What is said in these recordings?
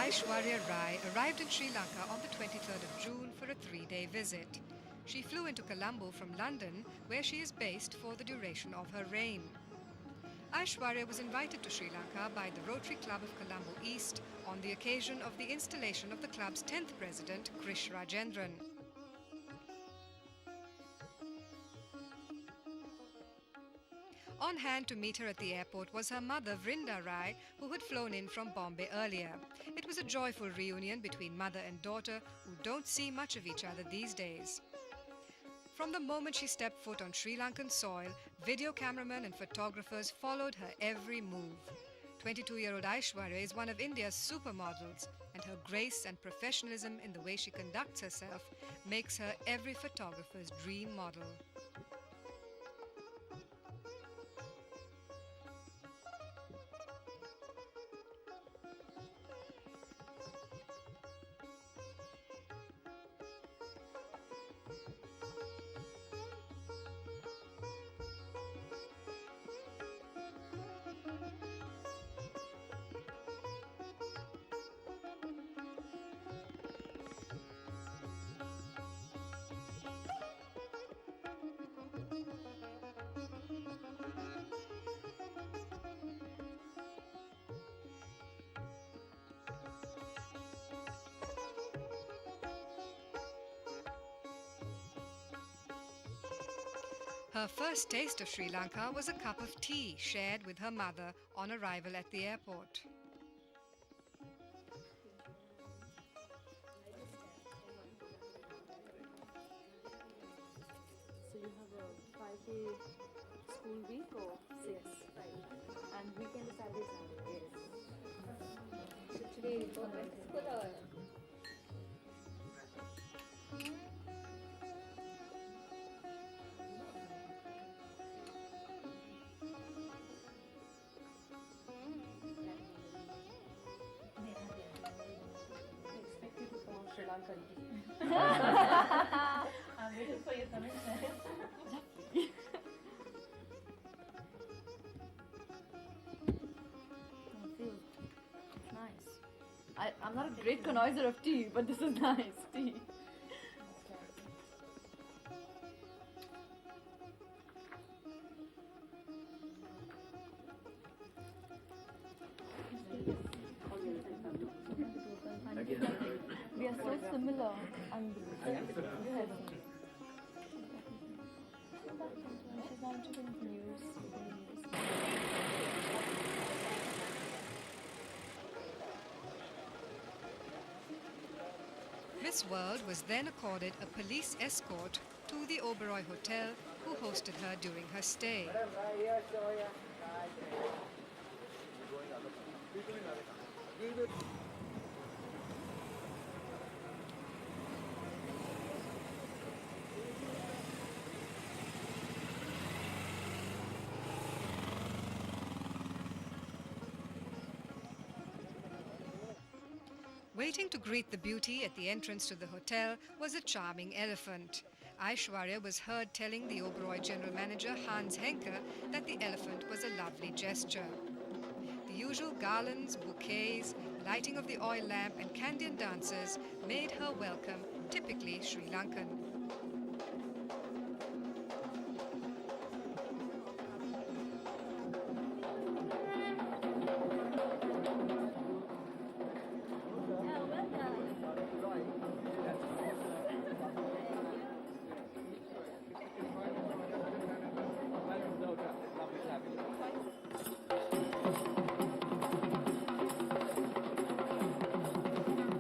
Aishwarya Rai arrived in Sri Lanka on the 23rd of June for a 3-day visit. She flew into Colombo from London, where she is based for the duration of her reign. Aishwarya was invited to Sri Lanka by the Rotary Club of Colombo East on the occasion of the installation of the club's 10th president, Krish Rajendran. On hand to meet her at the airport was her mother, Vrinda Rai, who had flown in from Bombay earlier. It was a joyful reunion between mother and daughter, who don't see much of each other these days. From the moment she stepped foot on Sri Lankan soil, video cameramen and photographers followed her every move. 22-year-old Aishwarya is one of India's supermodels, and her grace and professionalism in the way she conducts herself makes her every photographer's dream model. Her first taste of Sri Lanka was a cup of tea shared with her mother on arrival at the airport. So you have a 5-day school week or 6? 5. And weekend is Saturday, Sunday? Yes. So today you go back to school or? Sri Lanka. I'm waiting for your comment. It's nice. I'm not a great connoisseur of tea, but this is nice tea. We are so similar. She's not interested in news. Miss World was then accorded a police escort to the Oberoi Hotel, who hosted her during her stay. Waiting to greet the beauty at the entrance to the hotel was a charming elephant. Aishwarya was heard telling the Oberoi General Manager Hans Henke that the elephant was a lovely gesture. The usual garlands, bouquets, lighting of the oil lamp and Kandyan dances made her welcome typically Sri Lankan.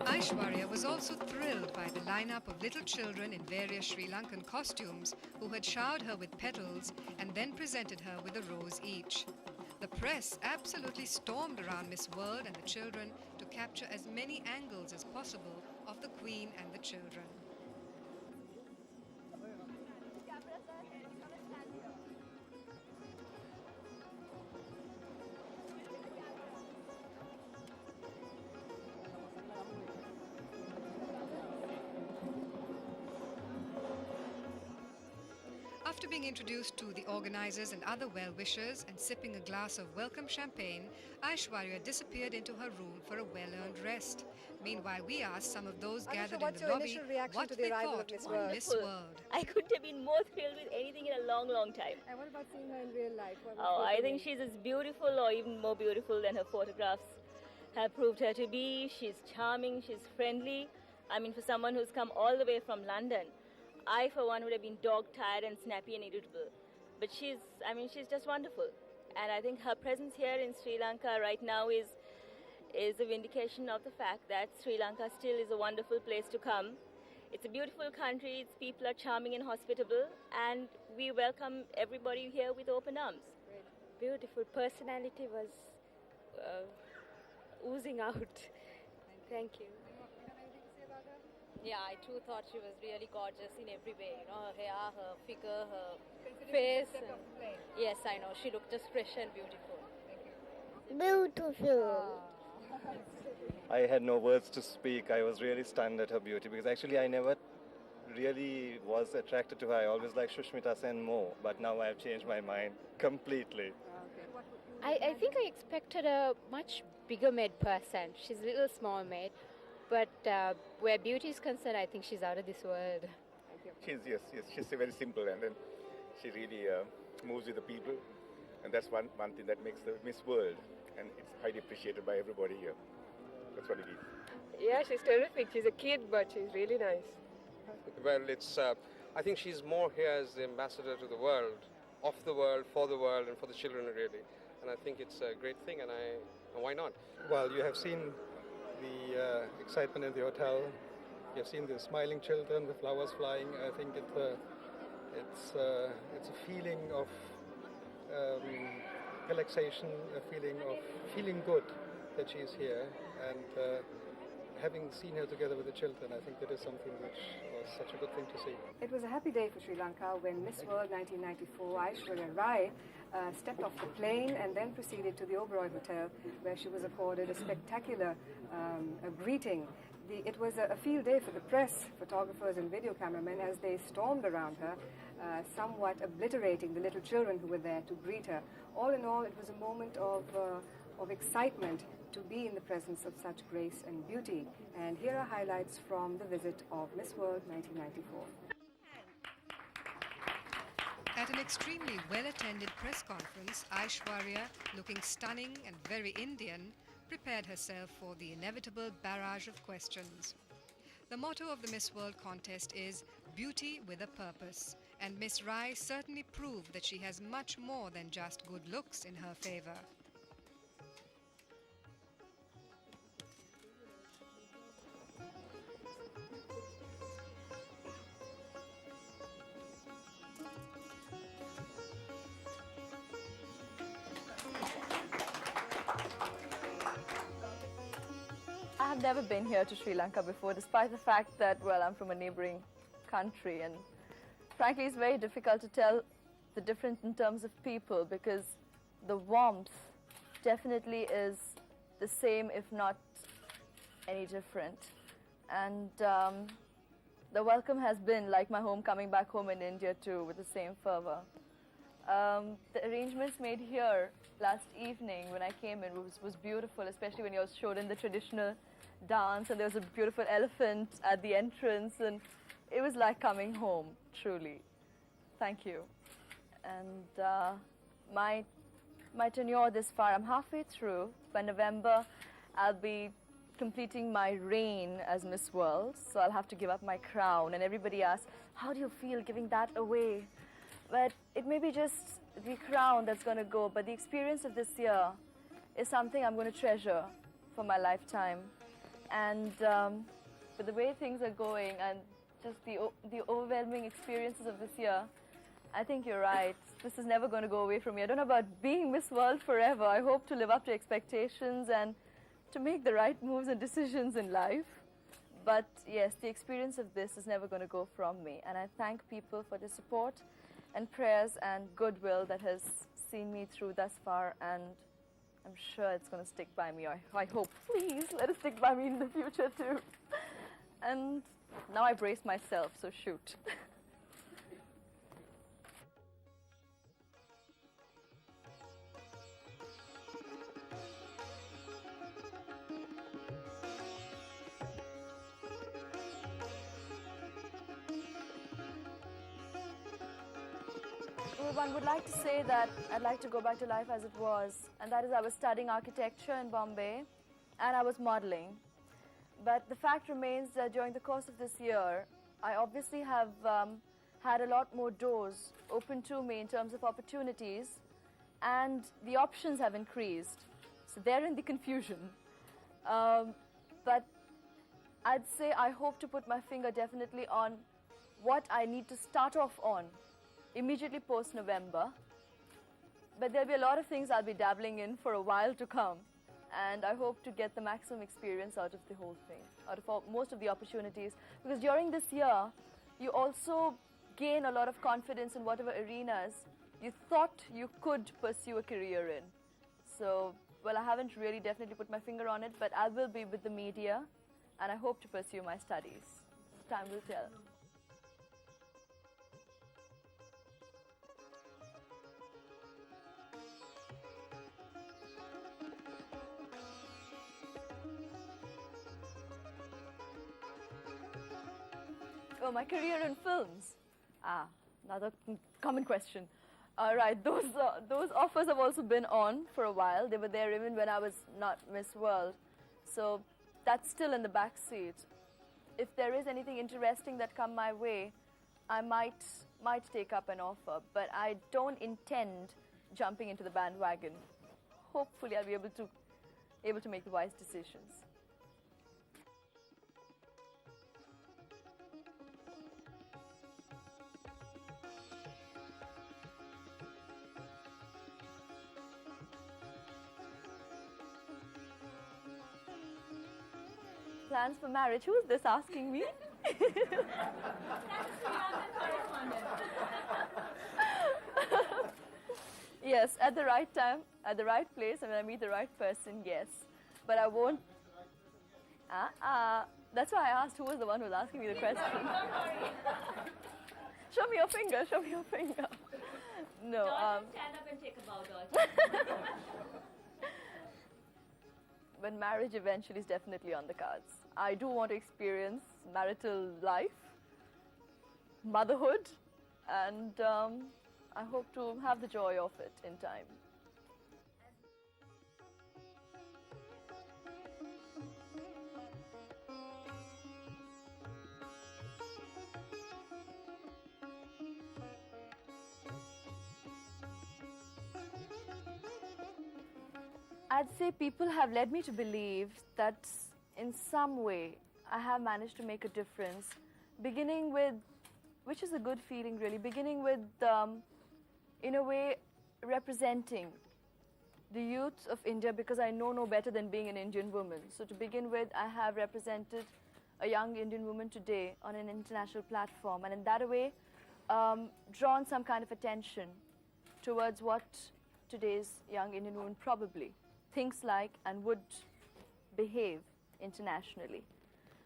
Aishwarya was also thrilled by the lineup of little children in various Sri Lankan costumes who had showered her with petals and then presented her with a rose each. The press absolutely stormed around Miss World and the children to capture as many angles as possible of the Queen and the children. After being introduced to the organizers and other well-wishers and sipping a glass of welcome champagne, Aishwarya disappeared into her room for a well-earned rest. Meanwhile, we asked some of those Anusha, gathered in what's the your lobby initial reaction what to they the arrival thought of Miss on World? Miss World. I couldn't have been more thrilled with anything in a long, long time. And what about seeing her in real life? Oh, I think she's as beautiful or even more beautiful than her photographs have proved her to be. She's charming, she's friendly. I mean, for someone who's come all the way from London, I, for one, would have been dog-tired and snappy and irritable. But she's just wonderful. And I think her presence here in Sri Lanka right now is a vindication of the fact that Sri Lanka still is a wonderful place to come. It's a beautiful country, its people are charming and hospitable, and we welcome everybody here with open arms. Beautiful personality was oozing out. Thank you. Yeah, I too thought she was really gorgeous in every way. You know, her hair, her figure, her face. Yes, I know. She looked just fresh and beautiful. Beautiful. I had no words to speak. I was really stunned at her beauty because actually I never really was attracted to her. I always liked Shushmita Sen more, but now I have changed my mind completely. I think I expected a much bigger made person. She's a little small made, but where beauty is concerned, I think she's out of this world. She's very simple, and then she really moves with the people, and that's one thing that makes the Miss World, and it's highly appreciated by everybody here. That's what it is. Yeah, she's terrific. She's a kid, but she's really nice. Well, I think she's more here as the ambassador to the world, of the world, for the world, and for the children, really. And I think it's a great thing, and why not? Well, you have seen the excitement in the hotel. You have seen the smiling children, the flowers flying. I think it's a feeling of relaxation, a feeling of feeling good that she is here, and having seen her together with the children, I think that is something which was such a good thing to see. It was a happy day for Sri Lanka when Miss World 1994 Aishwarya Rai stepped off the plane and then proceeded to the Oberoi Hotel, where she was accorded a spectacular greeting. It was a field day for the press, photographers and video cameramen as they stormed around her, somewhat obliterating the little children who were there to greet her. All in all, it was a moment of excitement to be in the presence of such grace and beauty. And here are highlights from the visit of Miss World 1994. At an extremely well-attended press conference, Aishwarya, looking stunning and very Indian, prepared herself for the inevitable barrage of questions. The motto of the Miss World contest is Beauty with a Purpose, and Miss Rai certainly proved that she has much more than just good looks in her favor. I have never been here to Sri Lanka before, despite the fact that, well, I'm from a neighboring country, and frankly it's very difficult to tell the difference in terms of people because the warmth definitely is the same, if not any different. And the welcome has been like my home, coming back home in India too, with the same fervor. The arrangements made here last evening when I came in was beautiful, especially when you was showed in the traditional dance, and there was a beautiful elephant at the entrance, and it was like coming home, truly. Thank you. And my tenure this far, I'm halfway through. By November, I'll be completing my reign as Miss World, so I'll have to give up my crown. And everybody asks, how do you feel giving that away? But it may be just the crown that's going to go, but the experience of this year is something I'm going to treasure for my lifetime. And with the way things are going and just the overwhelming experiences of this year, I think you're right. This is never going to go away from me. I don't know about being Miss World forever. I hope to live up to expectations and to make the right moves and decisions in life. But yes, the experience of this is never going to go from me. And I thank people for the support and prayers and goodwill that has seen me through thus far, and I'm sure it's going to stick by me. I hope, please, let it stick by me in the future too. And now I brace myself, so shoot. Well, one would like to say that I'd like to go back to life as it was, and that is I was studying architecture in Bombay, and I was modeling. But the fact remains that during the course of this year, I obviously have had a lot more doors open to me in terms of opportunities, and the options have increased. So they're in the confusion. But I'd say I hope to put my finger definitely on what I need to start off on immediately post-November. But there'll be a lot of things I'll be dabbling in for a while to come. And I hope to get the maximum experience out of the whole thing, out of most of the opportunities. Because during this year, you also gain a lot of confidence in whatever arenas you thought you could pursue a career in. So, well, I haven't really definitely put my finger on it, but I will be with the media, and I hope to pursue my studies. Time will tell. Oh, my career in films. Another common question. All right, those offers have also been on for a while. They were there even when I was not Miss World. So that's still in the back seat. If there is anything interesting that come my way, I might take up an offer. But I don't intend jumping into the bandwagon. Hopefully, I'll be able to make the wise decisions. Plans for marriage? Who's this asking me? Yes, at the right time, at the right place, and when I meet the right person, yes. But I won't. That's why I asked who was the one who was asking me the question. Show me your finger. Show me your finger. No. Stand up and take a bow, daughter. But marriage eventually is definitely on the cards. I do want to experience marital life, motherhood, and I hope to have the joy of it in time. I'd say people have led me to believe that in some way I have managed to make a difference, beginning with, which is a good feeling really, beginning with, in a way, representing the youth of India, because I know no better than being an Indian woman. So to begin with, I have represented a young Indian woman today on an international platform, and in that way drawn some kind of attention towards what today's young Indian woman probably thinks like and would behave internationally.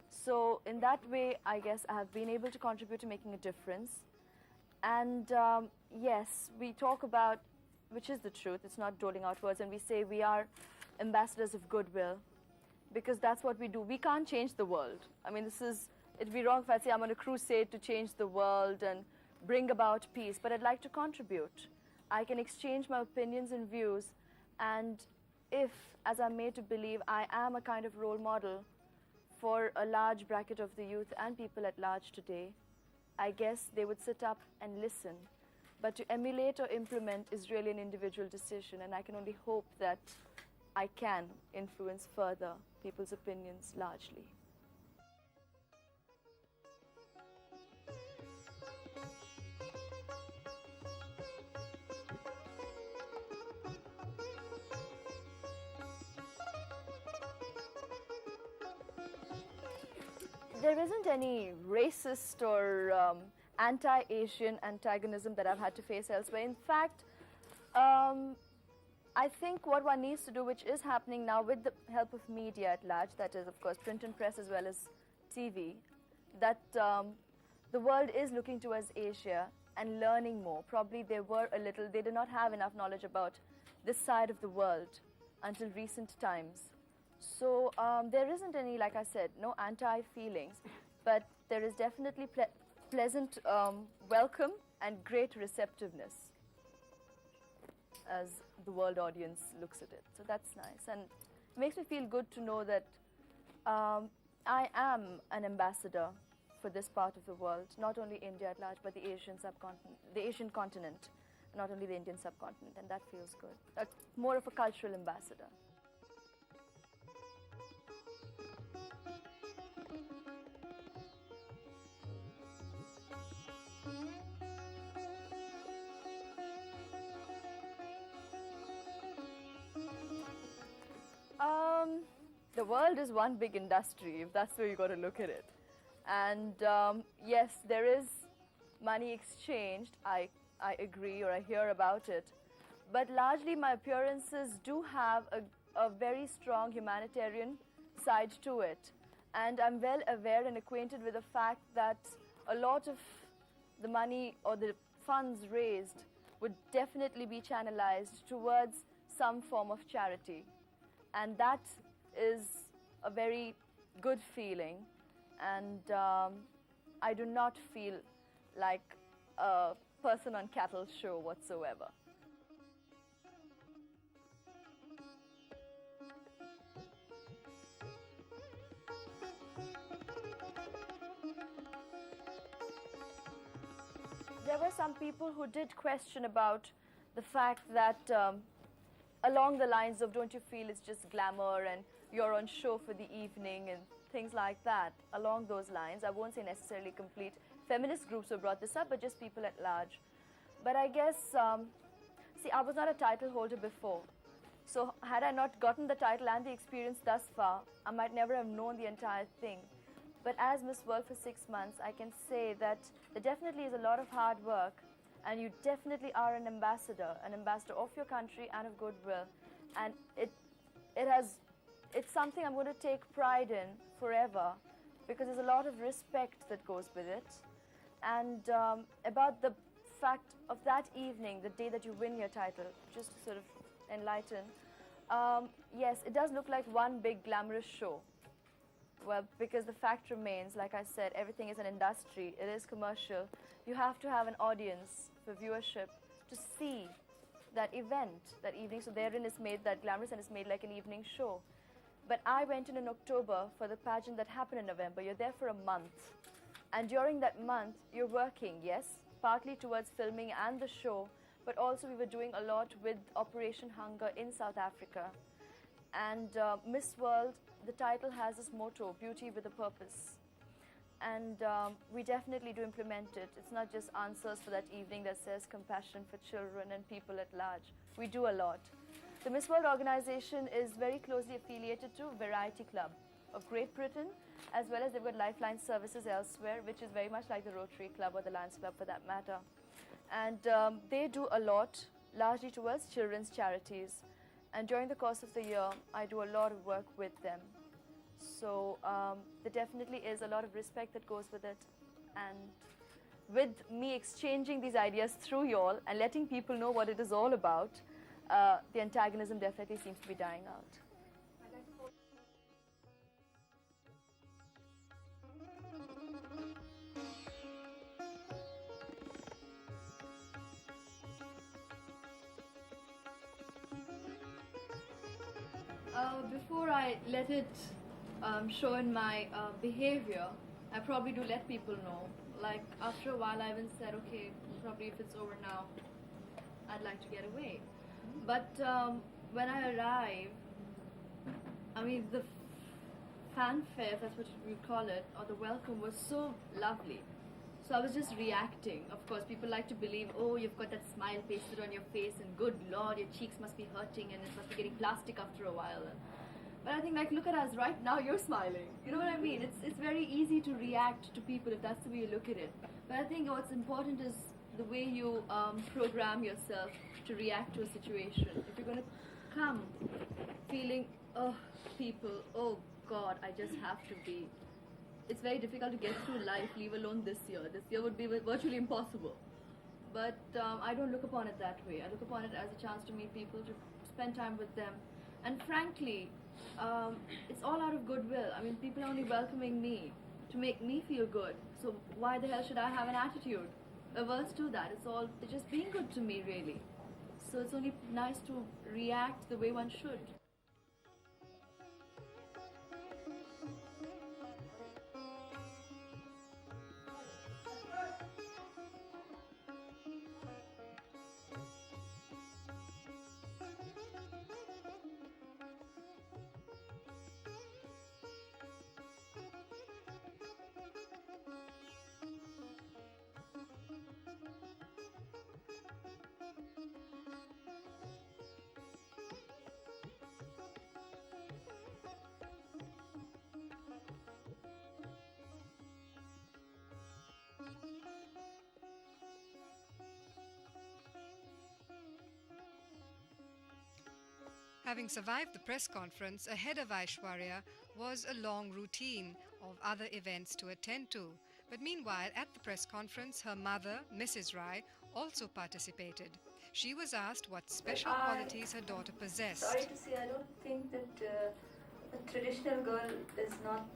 So in that way, I guess I have been able to contribute to making a difference. And yes, we talk about, which is the truth, it's not doling out words, and we say we are ambassadors of goodwill, because that's what we do. We can't change the world. I mean, it'd be wrong if I say I'm on a crusade to change the world and bring about peace, but I'd like to contribute. I can exchange my opinions and views, and if, as I'm made to believe, I am a kind of role model for a large bracket of the youth and people at large today, I guess they would sit up and listen. But to emulate or implement is really an individual decision, and I can only hope that I can influence further people's opinions largely. There isn't any racist or anti-Asian antagonism that I've had to face elsewhere. In fact, I think what one needs to do, which is happening now with the help of media at large, that is, of course, print and press as well as TV, that the world is looking towards Asia and learning more. Probably they did not have enough knowledge about this side of the world until recent times. So there isn't any, like I said, no anti-feelings, but there is definitely pleasant welcome and great receptiveness as the world audience looks at it. So that's nice, and it makes me feel good to know that I am an ambassador for this part of the world, not only India at large, but the Asian subcontinent, the Asian continent, not only the Indian subcontinent, and that feels good. More of a cultural ambassador. The world is one big industry, if that's where you got to look at it. And yes, there is money exchanged. I agree, or I hear about it. But largely, my appearances do have a very strong humanitarian side to it. And I'm well aware and acquainted with the fact that a lot of the money or the funds raised would definitely be channelized towards some form of charity. And that is a very good feeling. And I do not feel like a person on cattle show whatsoever. There were some people who did question about the fact that along the lines of, don't you feel it's just glamour and you're on show for the evening and things like that, along those lines. I won't say necessarily complete feminist groups who brought this up, but just people at large. But I guess, see, I was not a title holder before. So had I not gotten the title and the experience thus far, I might never have known the entire thing. But as Miss World for 6 months, I can say that there definitely is a lot of hard work, and you definitely are an ambassador of your country and of goodwill. And it's something I'm going to take pride in forever, because there's a lot of respect that goes with it. And about the fact of that evening, the day that you win your title, just to sort of enlighten, yes, it does look like one big glamorous show. Well, because the fact remains, like I said, everything is an industry, it is commercial. You have to have an audience for viewership to see that event, that evening. So therein is made that glamorous and it's made like an evening show. But I went in October for the pageant that happened in November. You're there for a month. And during that month, you're working, yes, partly towards filming and the show, but also we were doing a lot with Operation Hunger in South Africa. And Miss World, the title has this motto, beauty with a purpose. And we definitely do implement it. It's not just answers for that evening that says compassion for children and people at large. We do a lot. The Miss World organization is very closely affiliated to Variety Club of Great Britain, as well as they've got Lifeline services elsewhere, which is very much like the Rotary Club or the Lions Club for that matter. And they do a lot, largely towards children's charities. And during the course of the year, I do a lot of work with them. So there definitely is a lot of respect that goes with it. And with me exchanging these ideas through y'all and letting people know what it is all about, the antagonism definitely seems to be dying out. Before I let it show in my behavior, I probably do let people know. Like after a while I even said, okay, probably if it's over now, I'd like to get away. But when I arrive, I mean the fanfare, if that's what you call it, or the welcome was so lovely. So I was just reacting. Of course, people like to believe, oh, you've got that smile pasted on your face and good Lord, your cheeks must be hurting and it must be getting plastic after a while. But I think, like, look at us right now, you're smiling. You know what I mean? It's very easy to react to people if that's the way you look at it. But I think what's important is the way you program yourself to react to a situation. If you're going to come feeling, oh, people, oh God, I just have to be. It's very difficult to get through life, leave alone this year. This year would be virtually impossible. But I don't look upon it that way. I look upon it as a chance to meet people, to spend time with them. And frankly, it's all out of goodwill. I mean, people are only welcoming me to make me feel good. So why the hell should I have an attitude averse to that? It's all, they're just being good to me, really. So it's only nice to react the way one should. Having survived the press conference, ahead of Aishwarya was a long routine of other events to attend to. But meanwhile, at the press conference, her mother, Mrs. Rai, also participated. She was asked what special qualities her daughter possessed. Sorry to say, I don't think that a traditional girl is not,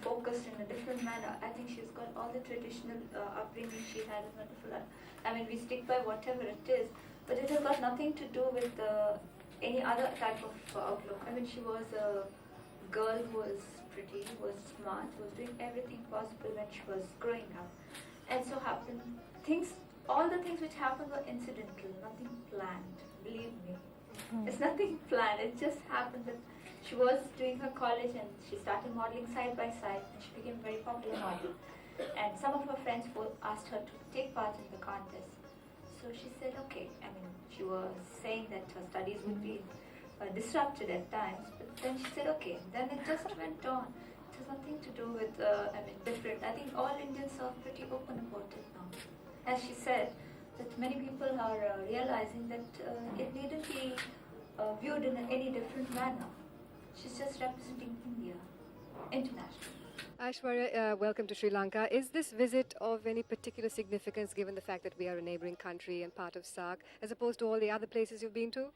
focused in a different manner. I think she's got all the traditional upbringing she had is wonderful. We stick by whatever it is, but it has got nothing to do with any other type of outlook. She was a girl who was pretty, who was smart, who was doing everything possible when she was growing up. And so happened all the things which happened were incidental, nothing planned, believe me. It's nothing planned, it just happened that she was doing her college and she started modeling side by side and she became a very popular model. And some of her friends asked her to take part in the contest. So she said, okay. She was saying that her studies would be disrupted at times, but then she said, okay. Then it just went on. It has nothing to do with, different. I think all Indians are pretty open about it now. As she said, that many people are realizing that it needn't be viewed in any different manner. She's just representing India internationally. Aishwarya, welcome to Sri Lanka. Is this visit of any particular significance given the fact that we are a neighbouring country and part of SAARC, as opposed to all the other places you've been to?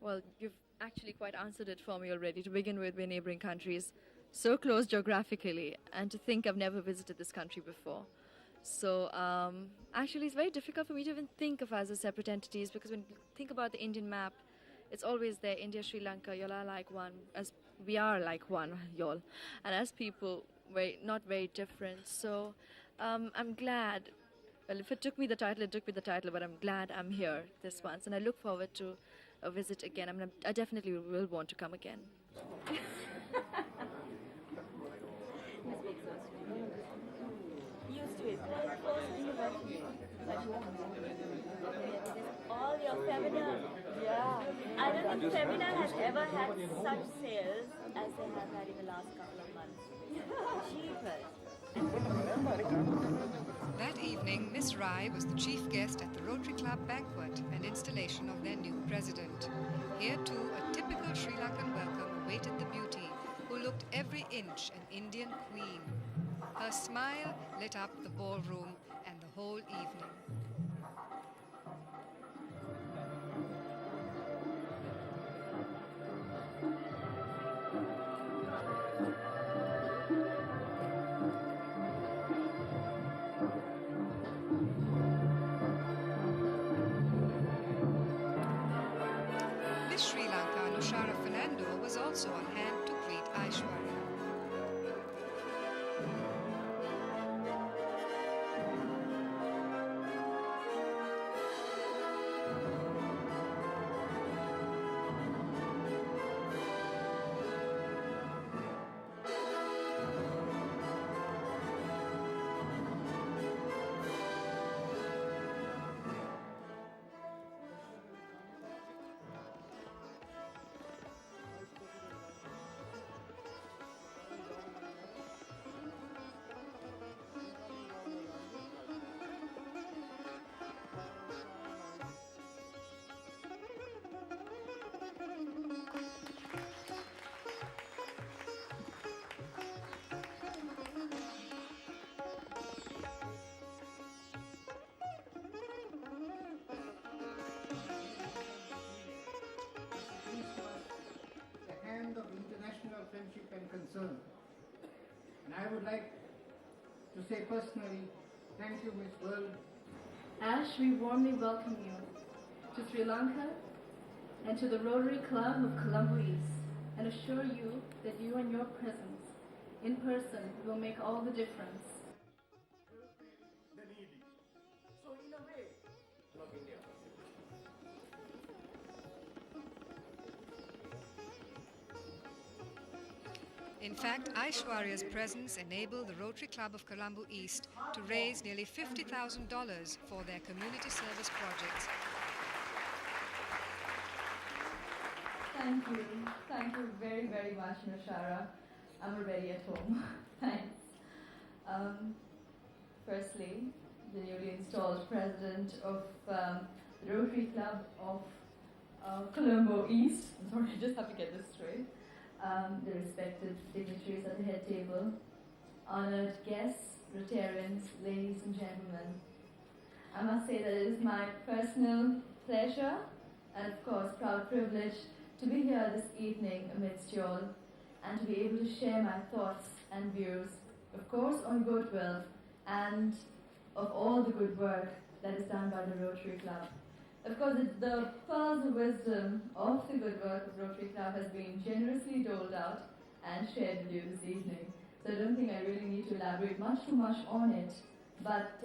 Well, you've actually quite answered it for me already. To begin with, we're neighbouring countries, so close geographically, and to think I've never visited this country before. So actually it's very difficult for me to even think of us as separate entities, because when you think about the Indian map, it's always there, India, Sri Lanka, y'all are like one, as we are like one, y'all. And as people, we're not very different. So I'm glad, well, if it took me the title, it took me the title, but I'm glad I'm here this once. And I look forward to a visit again. I definitely will want to come again. Used to it. All your Femina. Yeah. I don't think Femina has ever had such sales as they have had in the last couple of months. Cheapers. That evening, Miss Rai was the chief guest at the Rotary Club banquet and installation of their new president. Here too, a typical Sri Lankan welcome awaited the beauty, who looked every inch an Indian queen. Her smile lit up the ballroom and the whole evening. Miss Sri Lanka, was also on hand to greet Aishwarya. Of international friendship and concern. And I would like to say personally, thank you, Miss World. Ash, we warmly welcome you. to Sri Lanka, and to the Rotary Club of Colombo East, and assure you that you and your presence in person will make all the difference. In fact, Aishwarya's presence enabled the Rotary Club of Colombo East to raise nearly $50,000 for their community service projects. Thank you. Thank you very, very much, Noshara. I'm already at home. Thanks. Firstly, the newly installed president of the Rotary Club of Colombo East. I'm sorry, I just have to get this straight. The respected dignitaries at the head table, honored guests, Rotarians, ladies and gentlemen. I must say that it is my personal pleasure and of course proud privilege to be here this evening amidst you all and to be able to share my thoughts and views, of course on goodwill and of all the good work that is done by the Rotary Club. Of course, the pearls of wisdom of the good work of Rotary Club has been generously doled out and shared with you this evening. So I don't think I really need to elaborate too much on it. But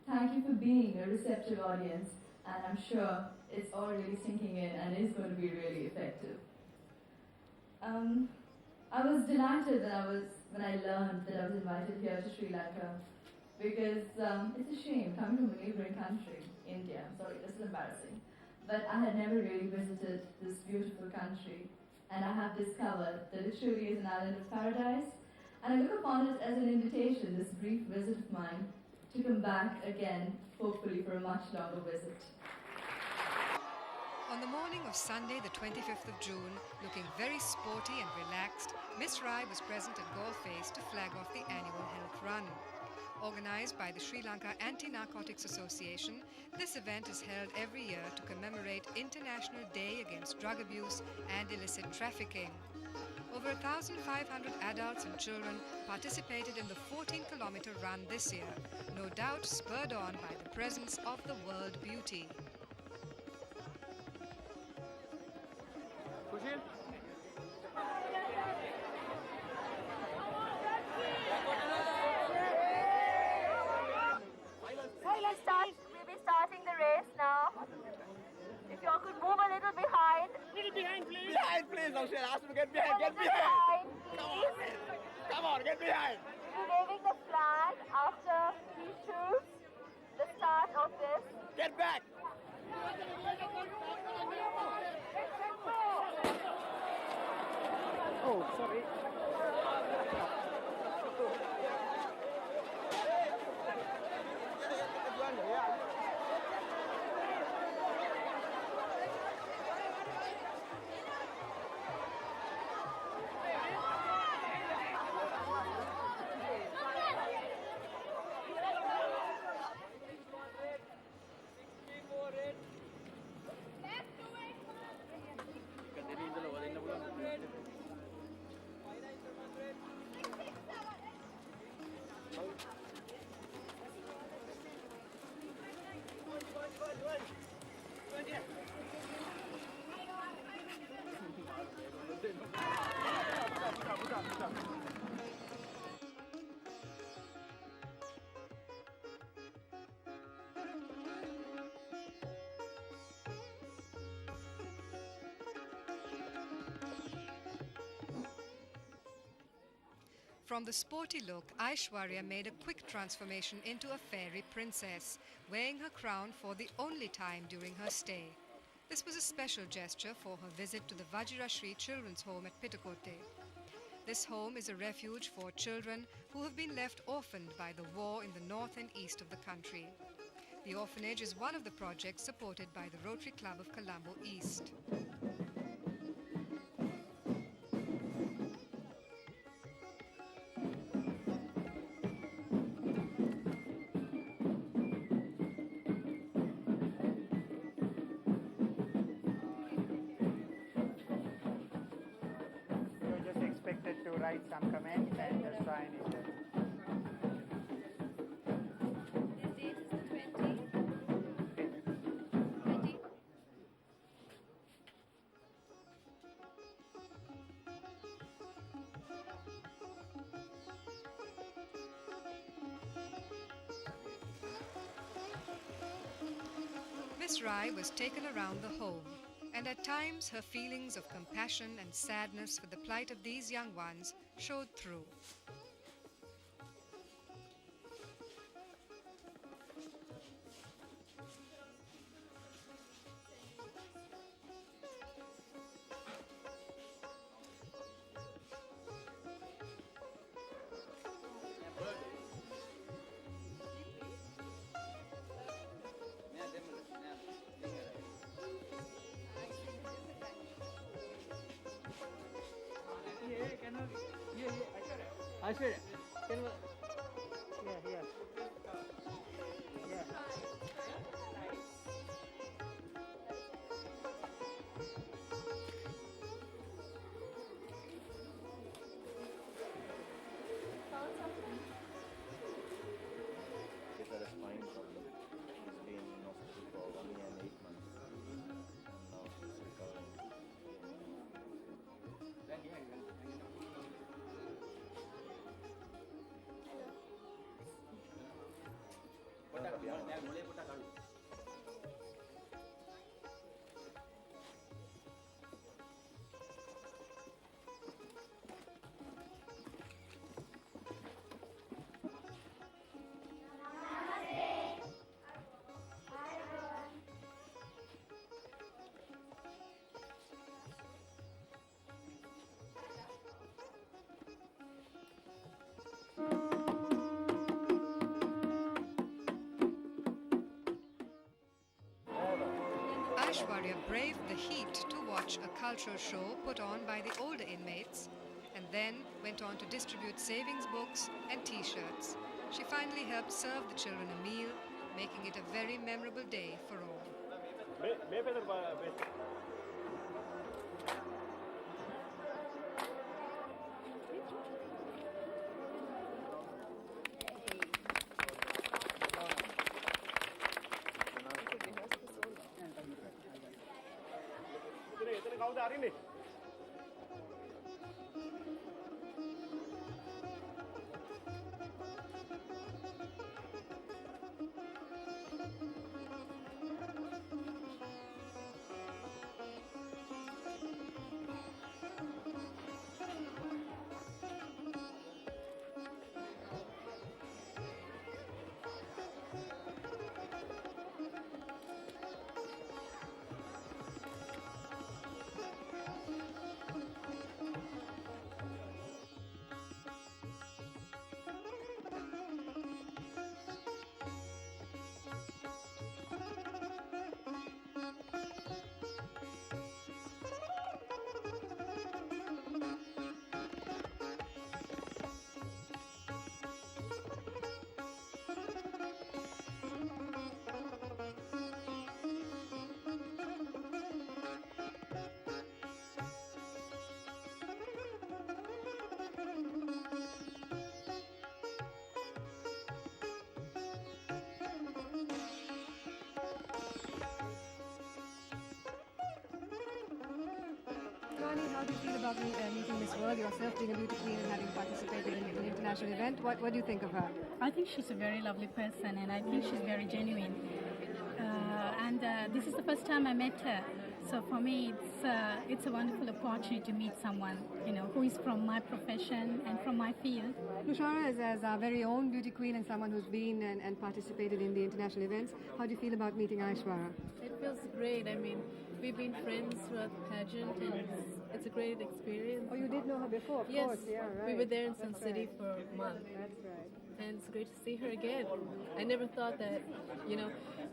thank you for being a receptive audience, and I'm sure it's all really sinking in and is going to be really effective. I was delighted when I learned that I was invited here to Sri Lanka, because it's a shame coming from a neighboring country, India. Sorry, this is embarrassing. But I had never really visited this beautiful country, and I have discovered that it truly is an island of paradise. And I look upon it as an invitation, this brief visit of mine, to come back again, hopefully for a much longer visit. On the morning of Sunday, the 25th of June, looking very sporty and relaxed, Miss Rai was present at Galle Face to flag off the annual health run. Organized by the Sri Lanka Anti-Narcotics Association, this event is held every year to commemorate International Day Against Drug Abuse and Illicit Trafficking. Over 1,500 adults and children participated in the 14-kilometer run this year, no doubt spurred on by the presence of the world beauty. We'll be starting the race now. If you all could move a little behind. Little behind, please. Behind, please. Now, ask him to get behind. Get behind. Please. Come on, get behind. We're waving the flag after he shoots the start of this. Get back. Oh, sorry. From the sporty look, Aishwarya made a quick transformation into a fairy princess, wearing her crown for the only time during her stay. This was a special gesture for her visit to the Vajrashri Children's Home at Pittukotte. This home is a refuge for children who have been left orphaned by the war in the north and east of the country. The orphanage is one of the projects supported by the Rotary Club of Colombo East. To write some comments and just sign it. This date is the 20th. Miss Rai was taken around the home, and at times her feelings of compassion and sadness for the plight of these young ones showed through. Aishwarya, can we? Yeah. It's a spine problem. She's been in hospital for 1 year and 8 months. And now she's recovering. Aishwarya braved the heat to watch a cultural show put on by the older inmates and then went on to distribute savings books and t-shirts. She finally helped serve the children a meal, making it a very memorable day for all. How do you feel about meeting Miss World, yourself being a beauty queen and having participated in an international event? What do you think of her? I think she's a very lovely person, and I think she's very genuine. This is the first time I met her, so for me it's a wonderful opportunity to meet someone, who is from my profession and from my field. Tushara, as our very own beauty queen and someone who's been and participated in the international events, how do you feel about meeting Aishwarya? It feels great. I mean, we've been friends throughout the pageant, and it's a great experience. Oh, you did know her before, of yes, course. Yeah, right. We were there in Sun That's City right. for a month. That's right. And it's great to see her again. I never thought that,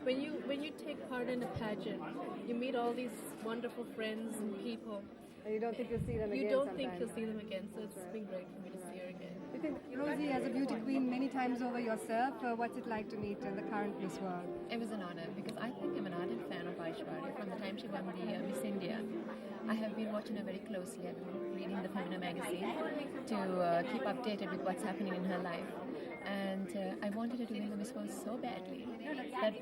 when you take part in a pageant, you meet all these wonderful friends and people. And you don't think you'll see them again You don't sometime. think you'll see them again, so it's been great for me to see her again. You think, Rosie, as a beauty queen many times over yourself, what's it like to meet the current Miss World? It was an honor because I think I'm an ardent fan of Aishwarya from the time she won the Miss India. I have been watching her very closely. I've been reading the Femina magazine to keep updated with what's happening in her life. And I wanted her to win the Miss World so badly that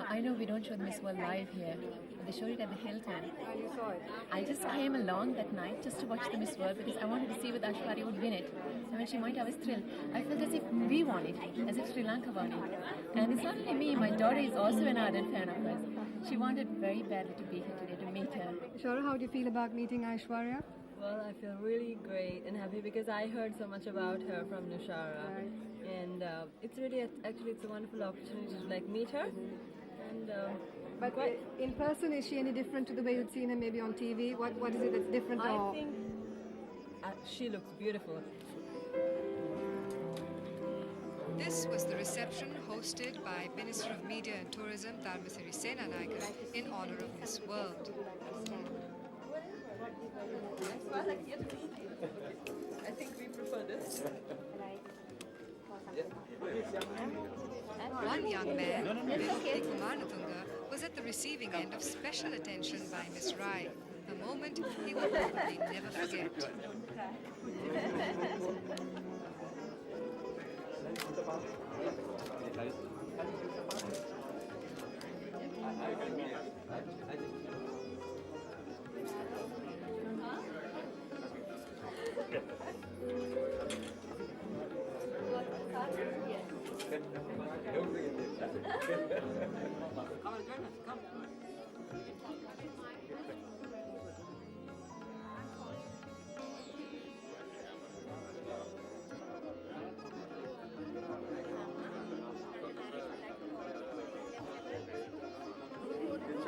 I know we don't show the Miss World live here, but they showed it at the Hilton. And you saw it? I just came along that night just to watch the Miss World because I wanted to see whether Aishwarya would win it. And when she went, I was this thrill. I felt as if we won it, as if Sri Lanka won it. And it's not only me, my daughter is also an ardent fan of hers. She wanted very badly to be here today, to meet her. Aishwarya, how do you feel about meeting Aishwarya? Well, I feel really great and happy because I heard so much about her from Nushara. And it's really, actually, it's a wonderful opportunity to meet her. And But in person, is she any different to the way you'd seen her maybe on TV? What is it that's different? I think she looks beautiful. This was the reception hosted by Minister of Media and Tourism Dharmasiri Senanaika in honor of Miss World. I think we prefer this. One young man, Vimukti Kumarnatunga, was at the receiving end of special attention by Miss Rai, a moment he will probably never forget.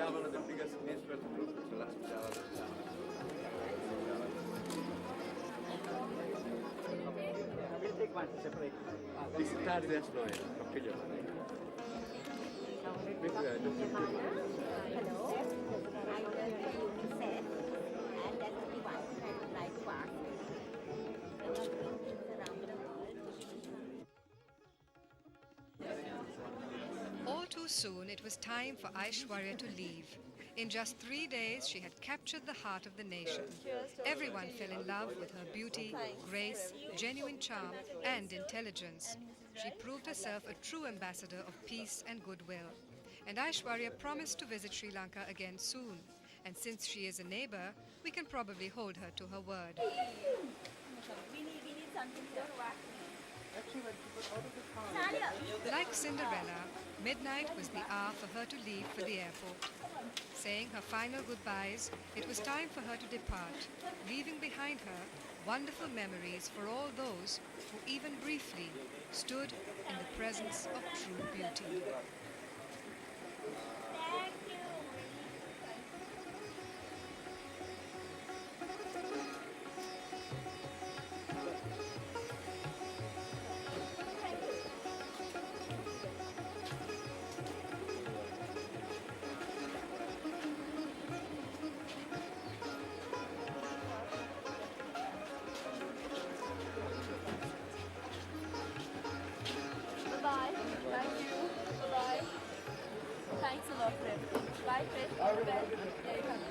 One of the biggest natural groups in Sri Lanka. We'll take one separate. This start there's no from Kenya. All too soon, it was time for Aishwarya to leave. In just 3 days, she had captured the heart of the nation. Everyone fell in love with her beauty, grace, genuine charm, and intelligence. She proved herself a true ambassador of peace and goodwill. And Aishwarya promised to visit Sri Lanka again soon. And since she is a neighbor, we can probably hold her to her word. Like Cinderella, midnight was the hour for her to leave for the airport. Saying her final goodbyes, it was time for her to depart, leaving behind her wonderful memories for all those who even briefly stood in the presence of true beauty. Bye. Thank you. Bye. Thanks a lot, Fred. Bye, Fred. All the best. There you come.